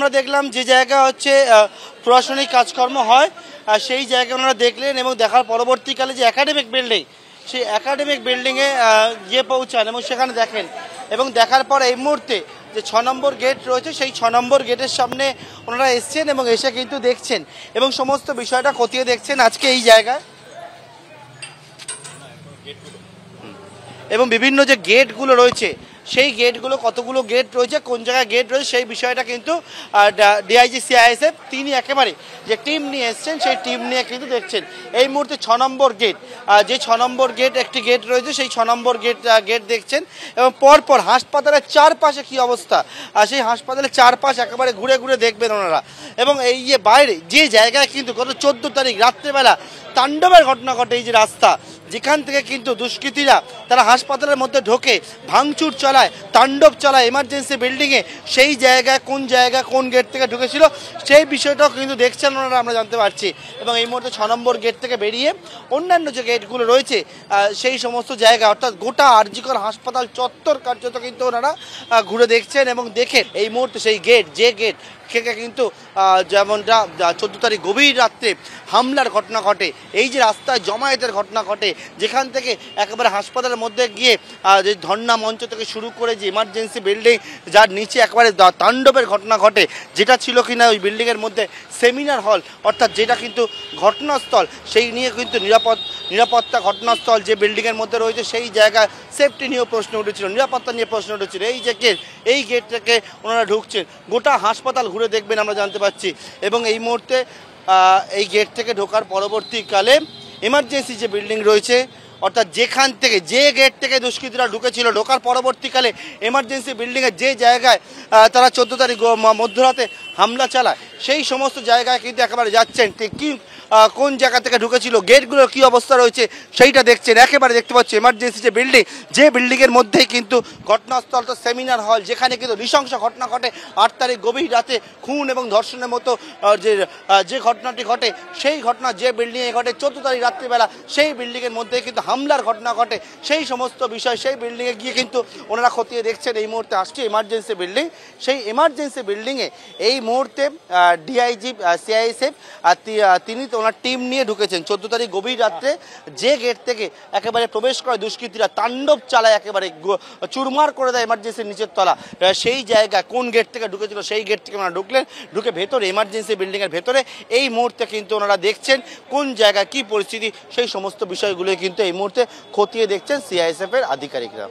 আমরা দেখলাম যে জায়গা হচ্ছে প্রশাসনিক কাজকর্ম হয় সেই জায়গা ওনারা দেখলেন এবং দেখার পরবর্তীকালে যে একাডেমিক বিল্ডিং সেই একাডেমিক বিল্ডিংয়ে গিয়ে পৌঁছান এবং সেখানে দেখেন এবং দেখার পর এই মুহূর্তে যে 6 নম্বর গেট রয়েছে সেই 6 নম্বর গেটের সামনে ওনারা এসছেন এবং এসে কিন্তু দেখছেন এবং সমস্ত বিষয়টা খতিয়ে দেখছেন আজকে এই জায়গায় এবং বিভিন্ন যে গেটগুলো রয়েছে সেই গেটগুলো কতগুলো গেট রয়েছে কোন জায়গায় গেট রয়েছে সেই বিষয়টা কিন্তু ডিআইজি সিআইএসএফ তিনি একেবারে যে টিম নিয়ে এসছেন সেই টিম নিয়ে কিন্তু দেখছেন এই মুহূর্তে 6 নম্বর গেট যে 6 নম্বর গেট একটি গেট রয়েছে সেই 6 নম্বর গেট দেখছেন এবং পরপর হাসপাতালের চারপাশে কি অবস্থা সেই হাসপাতালের চারপাশ একেবারে ঘুরে ঘুরে দেখবেন ওনারা এবং এই যে বাইরে যে জায়গায় কিন্তু গত 14 তারিখ রাত্রেবেলা তাণ্ডবের ঘটনা ঘটে এই যে রাস্তা যেখান থেকে কিন্তু দুষ্কৃতীরা তারা হাসপাতালের মধ্যে ঢোকে ভাঙচুর চালায় তাণ্ডব চালায় এমার্জেন্সি বিল্ডিংয়ে সেই জায়গায় কোন গেট থেকে ঢুকেছিল সেই বিষয়টাও কিন্তু দেখছেন ওনারা আমরা জানতে পারছি এবং এই মুহূর্তে 6 নম্বর গেট থেকে বেরিয়ে অন্যান্য যে গেটগুলো রয়েছে সেই সমস্ত জায়গা অর্থাৎ গোটা আরজিকর হাসপাতাল চত্বর কার্যত কিন্তু ওনারা ঘুরে দেখছেন এবং দেখে এই মুহূর্তে সেই গেট যে গেট থেকে কিন্তু যেমনটা 14 তারিখ গভীর রাত্রে হামলার ঘটনা ঘটে এই যে রাস্তায় জমায়েতের ঘটনা ঘটে যেখান থেকে একেবারে হাসপাতালের মধ্যে গিয়ে যে ধর্ণা মঞ্চ থেকে শুরু করে যে ইমার্জেন্সি বিল্ডিং যার নিচে একেবারে তাণ্ডবের ঘটনা ঘটে যেটা ছিল কিনা ওই বিল্ডিংয়ের মধ্যে সেমিনার হল অর্থাৎ যেটা কিন্তু ঘটনাস্থল সেই নিয়ে কিন্তু নিরাপত্তা ঘটনাস্থল যে বিল্ডিংয়ের মধ্যে রয়েছে সেই জায়গায় সেফটি নিয়েও প্রশ্ন উঠেছিল নিরাপত্তা নিয়ে প্রশ্ন উঠেছিল এই গেট থেকে ওনারা ঢুকছেন গোটা হাসপাতাল ঘুরে দেখবেন আমরা জানতে পারছি এবং এই মুহূর্তে এই গেট থেকে ঢোকার পরবর্তীকালে এমার্জেন্সি যে বিল্ডিং রয়েছে অর্থাৎ যেখান থেকে যে গেট থেকে দুষ্কৃতীরা ঢুকেছিল ঢোকার পরবর্তীকালে এমার্জেন্সি বিল্ডিংয়ের যে জায়গায় তারা 14 তারিখ মধ্যরাতে হামলা চালায় সেই সমস্ত জায়গায় কিন্তু একেবারে যাচ্ছেন ঠিক কি কোন জায়গা থেকে ঢুকেছিল গেটগুলোর কী অবস্থা রয়েছে সেইটা দেখছেন একেবারে দেখতে পাচ্ছি এমার্জেন্সি যে বিল্ডিংয়ের মধ্যেই কিন্তু ঘটনাস্থল তো সেমিনার হল যেখানে কিন্তু নৃশংস ঘটনা ঘটে 8 তারিখ গভীর রাতে খুন এবং ধর্ষণের মতো যে ঘটনাটি ঘটে সেই ঘটনা যে বিল্ডিংয়ে ঘটে 14 তারিখ রাত্রিবেলা সেই বিল্ডিংয়ের মধ্যেই কিন্তু হামলার ঘটনা ঘটে সেই সমস্ত বিষয় সেই বিল্ডিংয়ে গিয়ে কিন্তু ওনারা খতিয়ে দেখছেন এই মুহূর্তে আসছে এমার্জেন্সি বিল্ডিং সেই এমার্জেন্সি বিল্ডিংয়ে এই মুহূর্তে ডিআইজি সিআইএসএফ তিনি ওনার টিম নিয়ে ঢুকেছেন 14 তারিখ গভীর রাত্রে যে গেট থেকে একেবারে প্রবেশ করে দুষ্কৃতীরা তাণ্ডব চালায় একেবারে চুরমার করে দেয় এমার্জেন্সির নিচের তলা সেই জায়গায় কোন গেট থেকে ঢুকেছিল সেই গেট থেকে ওনারা ঢুকে ভেতরে এমার্জেন্সি বিল্ডিংয়ের ভেতরে এই মুহূর্তে কিন্তু ওনারা দেখছেন কোন জায়গায় কী পরিস্থিতি সেই সমস্ত বিষয়গুলো কিন্তু এই মুহূর্তে খতিয়ে দেখছেন সিআইএসএফ এর আধিকারিকরা।